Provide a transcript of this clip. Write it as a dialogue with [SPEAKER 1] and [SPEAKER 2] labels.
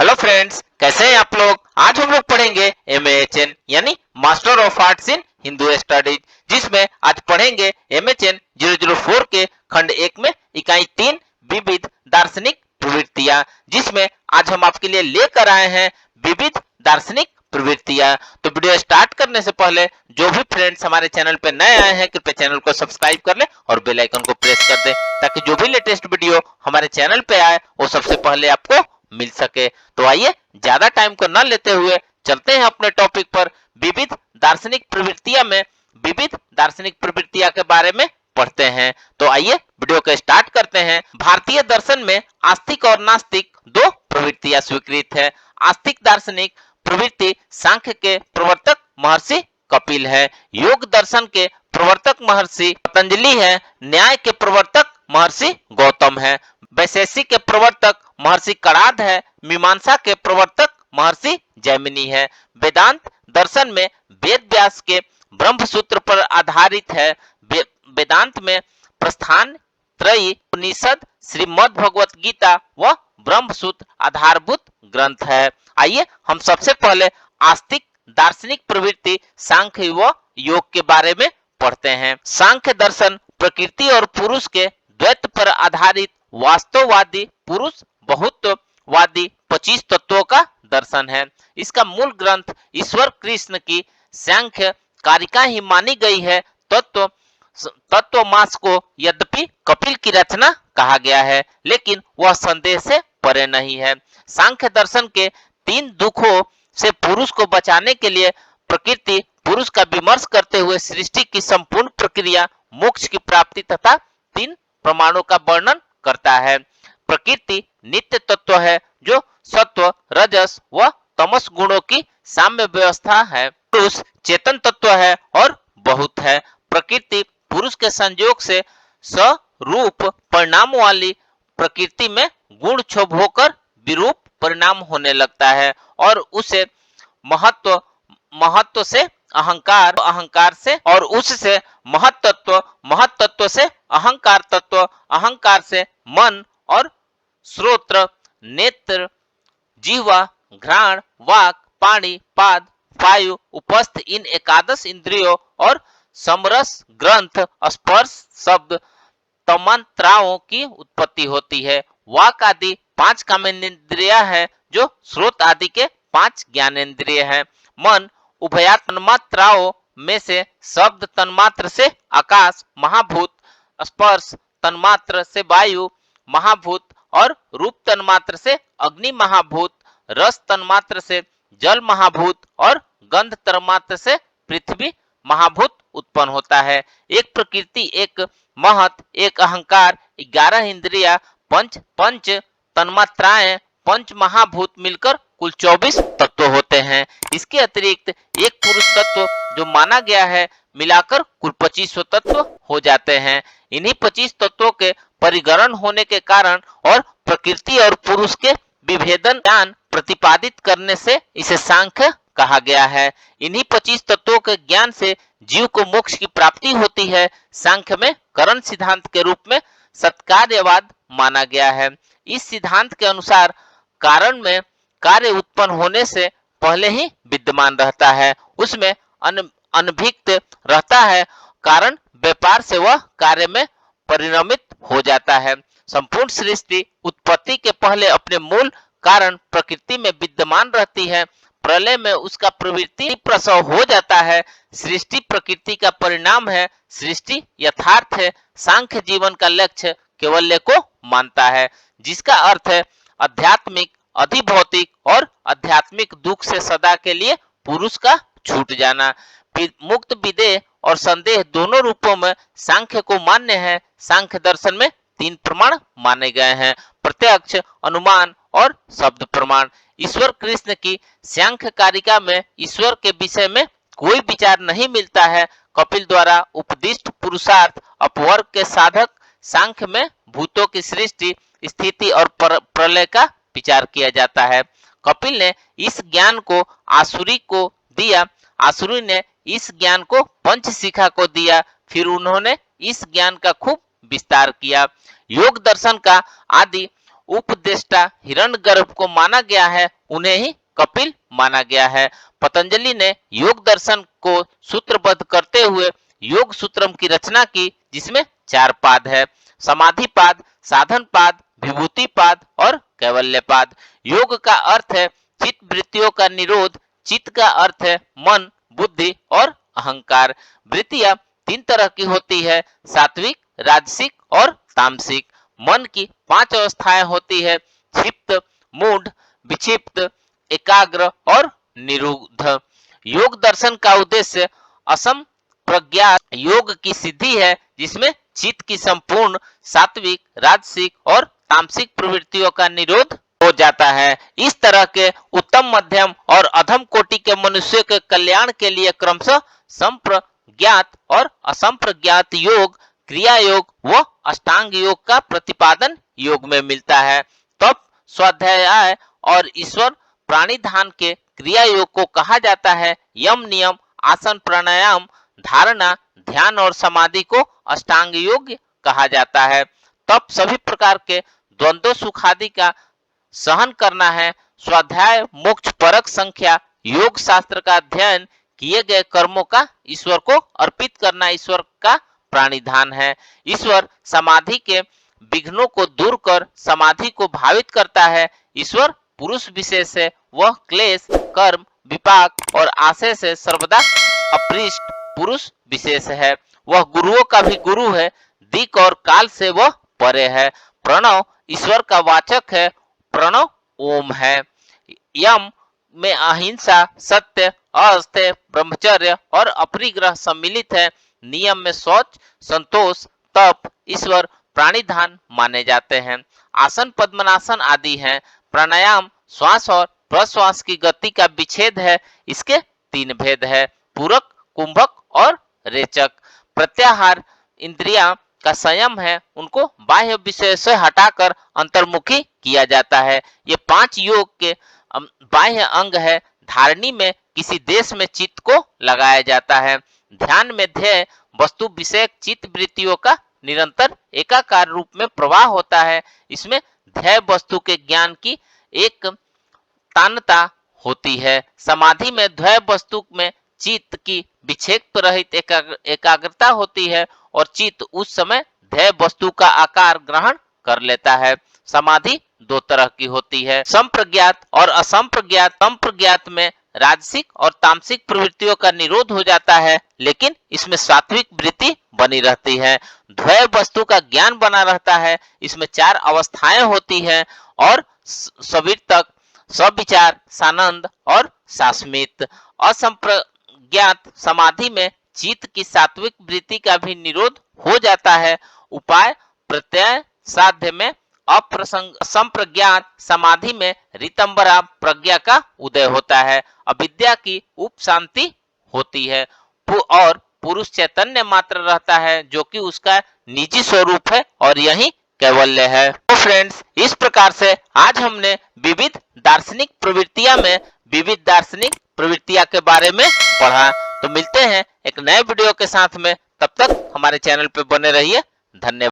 [SPEAKER 1] Hello friends, कैसे हैं आप लोग। आज हम लोग पढ़ेंगे MAHN यानी master of arts in Hindu studies, जिसमें आज पढ़ेंगे MHN 004 के खंड 1 में इकाई 3 विविध दार्शनिक प्रवृत्तियां, जिसमें आज हम आपके लिए लेकर आए हैं विविध दार्शनिक प्रवृत्तियां। तो वीडियो स्टार्ट करने से पहले जो भी फ्रेंड्स हमारे चैनल पे नए आए हैं कृपया चैनल को सब्सक्राइब कर ले और बेल आइकन को प्रेस कर दे, ताकि जो भी लेटेस्ट वीडियो हमारे चैनल पे आए वो सबसे पहले आपको मिल सके। तो आइए ज्यादा टाइम को न लेते हुए चलते हैं अपने टॉपिक पर। विविध दार्शनिक प्रवृत्तियां में विविध दार्शनिक प्रवृत्तियां के बारे में पढ़ते हैं। तो आइए वीडियो को स्टार्ट करते हैं। भारतीय दर्शन में आस्तिक और नास्तिक दो प्रवृत्तियां स्वीकृत है। आस्तिक दार्शनिक प्रवृत्ति सांख्य के प्रवर्तक महर्षि कपिल है। योग दर्शन के प्रवर्तक महर्षि पतंजलि है। न्याय के प्रवर्तक महर्षि गौतम है। वैशेषिक के प्रवर्तक महर्षि कणाद है। मीमांसा के प्रवर्तक महर्षि जैमिनी है। वेदांत दर्शन में वेद व्यास के ब्रह्म सूत्र पर आधारित है। वेदांत में प्रस्थान त्रयी, उपनिषद, श्रीमद् भगवत गीता व ब्रह्म सूत्र आधारभूत ग्रंथ है। आइए हम सबसे पहले आस्तिक दार्शनिक प्रवृत्ति सांख्य व योग के बारे में पढ़ते हैं। सांख्य दर्शन प्रकृति और पुरुष के द्वैत पर आधारित वास्तववादी पुरुष बहुत्ववादी 25 तत्वों का दर्शन है। इसका मूल ग्रंथ ईश्वर कृष्ण की सांख्य कारिका ही मानी गई है। तत्वमास को यद्यपि कपिल की रचना कहा गया है, लेकिन वह संदेह से परे नहीं है। सांख्य दर्शन के 3 दुखों से पुरुष को बचाने के लिए प्रकृति पुरुष का विमर्श करते हुए सृष्टि की संपूर्ण प्रक्रिया, मोक्ष की प्राप्ति तथा 3 प्रमाणों का वर्णन करता है। प्रकृति नित्य तत्व है जो सत्व, रजस व तमस गुणों की साम्य व्यवस्था है। पुरुष चेतन तत्व है और बहुत है। प्रकृति पुरुष के संयोग से स्वरूप परिणाम वाली प्रकृति में गुण क्षोभ होकर विरूप परिणाम होने लगता है और उसे महत्व से अहंकार, अहंकार से और उससे महत्त्व से अहंकार तत्व, अहंकार से मन और श्रोत्र, नेत्र, जीवा, घ्राण, वाक, पाणी, पाद, वायु, उपस्थ इन एकादश इंद्रियों और समरस ग्रंथ, स्पर्श, शब्द, तन्मात्राओं की उत्पत्ति होती है। वाक आदि 5 कामेंद्रियां हैं जो श्रोत आदि के 5 ज्ञानेंद्रिय हैं। मन उभया तन्मात्राओं में से शब्द तन्मात्र से आकाश महाभूत, स्पर्श तन्मात्र से वायु महाभूत और रूप तन्मात्र से अग्नि महाभूत, रस तन्मात्र से जल महाभूत और गंध तन्मात्र से पृथ्वी महाभूत उत्पन्न होता है। एक प्रकृति, एक महत, एक अहंकार, 11 इंद्रिया, पंच तन्मात्राएं, 5 महाभूत मिलकर कुल 24 तत्व होते हैं। इसके अतिरिक्त एक पुरुष तत्व जो माना गया है मिलाकर कुल 25 तत्व हो जाते हैं। इन्हीं 25 तत्वों के परिगणन होने के कारण और प्रकृति और पुरुष के विभेदन ज्ञान प्रतिपादित करने से इसे सांख्य कहा गया है। इन्हीं 25 तत्वों के ज्ञान से जीव को मोक्ष की प्राप्ति होती है। सांख्य में करण सिद्धांत के रूप में सत्कार्यवाद माना गया है। इस सिद्धांत के अनुसार कारण में कार्य उत्पन्न होने से पहले ही विद्यमान रहता है, उसमें अनभिक्त रहता है। कारण व्यापार से वह कार्य में परिणमित हो जाता है। संपूर्ण सृष्टि उत्पत्ति के पहले अपने मूल कारण प्रकृति में विद्यमान रहती है। प्रलय में उसका प्रवृत्ति प्रसव हो जाता है। सृष्टि प्रकृति का परिणाम है। सृष्टि यथार्थ है। सांख्य जीवन का लक्ष्य केवल्य को मानता है, जिसका अर्थ है आध्यात्मिक, अधिभौतिक और आध्यात्मिक दुख से सदा के लिए पुरुष का छूट जाना। मुक्त विदेह और संदेह दोनों रूपों में सांख्य को मान्य है। सांख्य दर्शन में 3 प्रमाण माने गए हैं: प्रत्यक्ष, अनुमान और शब्द प्रमाण। ईश्वर कृष्ण की सांख्य कारिका में ईश्वर के विषय में कोई विचार नहीं मिलता है। कपिल द्वारा उपदिष्ट पुरुषार्थ अपवर्ग के साधक सांख्य में भूतों की सृष्टि, स्थिति और प्रलय का विचार किया जाता है। कपिल ने इस ज्ञान को आसुरी को दिया, आसुरी ने इस ज्ञान को पंचशिखा को दिया, फिर उन्होंने इस ज्ञान का खूब विस्तार किया। योग दर्शन का आदि उपदेष्टा हिरण्यगर्भ को माना गया है उन्हें ही कपिल माना गया है। पतंजलि ने योग दर्शन को सूत्रबद्ध करते हुए योग सूत्रम की रचना की, जिसमें 4 पाद है: समाधि पाद, साधन पाद, विभूति पाद और कैवल्य पाद। योग का अर्थ है चित्त वृत्तियों का निरोध। चित्त का अर्थ है मन, बुद्धि और अहंकार। वृत्तियां 3 तरह की होती है: सात्विक, राजसिक और तामसिक। मन की 5 अवस्थाएं होती है: क्षिप्त, मूढ़, विक्षिप्त, एकाग्र और निरुद्ध। योग दर्शन का उद्देश्य असम प्रज्ञात योग की सिद्धि है, जिसमें चित्त की संपूर्ण सात्विक, राजसिक और तामसिक प्रवृत्तियों का निरोध हो जाता है। इस तरह के उत्तम, मध्यम और अधम कोटि के मनुष्य के कल्याण के लिए क्रमशः संप्रज्ञात और असंप्रज्ञात योग, क्रिया योग व अष्टांग योग का प्रतिपादन योग में मिलता है। तब स्वाध्याय और ईश्वर प्राणिधान के क्रिया योग को कहा जाता है। यम, नियम, आसन, प्राणायाम, धारणा, ध्यान और समाधि को अष्टांग योग कहा जाता है। तब सभी प्रकार के द्वंद्व सुखादि का सहन करना है। स्वाध्याय मोक्ष परक संख्या योग शास्त्र का अध्ययन, किए गए कर्मों का ईश्वर को अर्पित करना ईश्वर का प्राणिधान है। ईश्वर समाधि के विघ्नों को दूर कर समाधि को भावित करता है। ईश्वर पुरुष विशेष है, वह क्लेश, कर्म, विपाक और आशय से सर्वदा अपृष्ट पुरुष विशेष है। वह गुरुओं का भी गुरु है, दिक और काल से वह परे है। प्रणव ईश्वर का वाचक है, प्रणव ओम है। यम में अहिंसा, सत्य, अस्तेय, ब्रह्मचर्य और अपरिग्रह सम्मिलित है। नियम में शौच, संतोष, तप, ईश्वर प्राणिधान माने जाते हैं। आसन पद्मनासन आदि हैं। प्राणायाम श्वास और प्रश्वास की गति का विच्छेद है। इसके 3 भेद है: पूरक, कुंभक और रेचक। प्रत्याहार इंद्रिया का संयम है, उनको बाह्य विषय से हटाकर अंतर्मुखी किया जाता है। ये 5 योग के बाह्य अंग है। धारणी में किसी देश में चित्त को लगाया जाता है। ध्यान में ध्येय वस्तु विषयक चित्त वृत्तियों का निरंतर एकाकार रूप में प्रवाह होता है। इसमें ध्येय वस्तु के ज्ञान की एक तानता होती है। समाधि में ध्येय वस्तु में चित्त की विक्षेप रहित एकाग्रता होती है और चित्त उस समय ध्येय वस्तु का आकार ग्रहण कर लेता है। समाधि 2 तरह की होती है: संप्रज्ञात और असंप्रज्ञात। संप्रज्ञात में राजसिक और तामसिक प्रवृत्तियों का निरोध हो जाता है, लेकिन इसमें सात्विक वृत्ति बनी रहती है। ध्येय वस्तु का ज्ञान बना रहता है। इसमें 4 अवस्थाएं होती है और सवितर्क, सविचार, सानंद और सास्मित। असंप्रज्ञात समाधि में चित्त की सात्विक वृत्ति का भी निरोध हो जाता है। उपाय प्रत्यय साध्य में असंप्रज्ञात समाधि में ऋतंबरा प्रज्ञा का उदय होता है। अविद्या की उपशांति होती है और पुरुष चैतन्य मात्र रहता है, जो कि उसका निजी स्वरूप है और यही कैवल्य है। तो फ्रेंड्स, इस प्रकार से आज हमने विविध दार्शनिक प्रवृत्तियां में विविध दार्शनिक प्रवृत्तियां के बारे में पढ़ा। तो मिलते हैं एक नए वीडियो के साथ में, तब तक हमारे चैनल पे बने रहिए। धन्यवाद।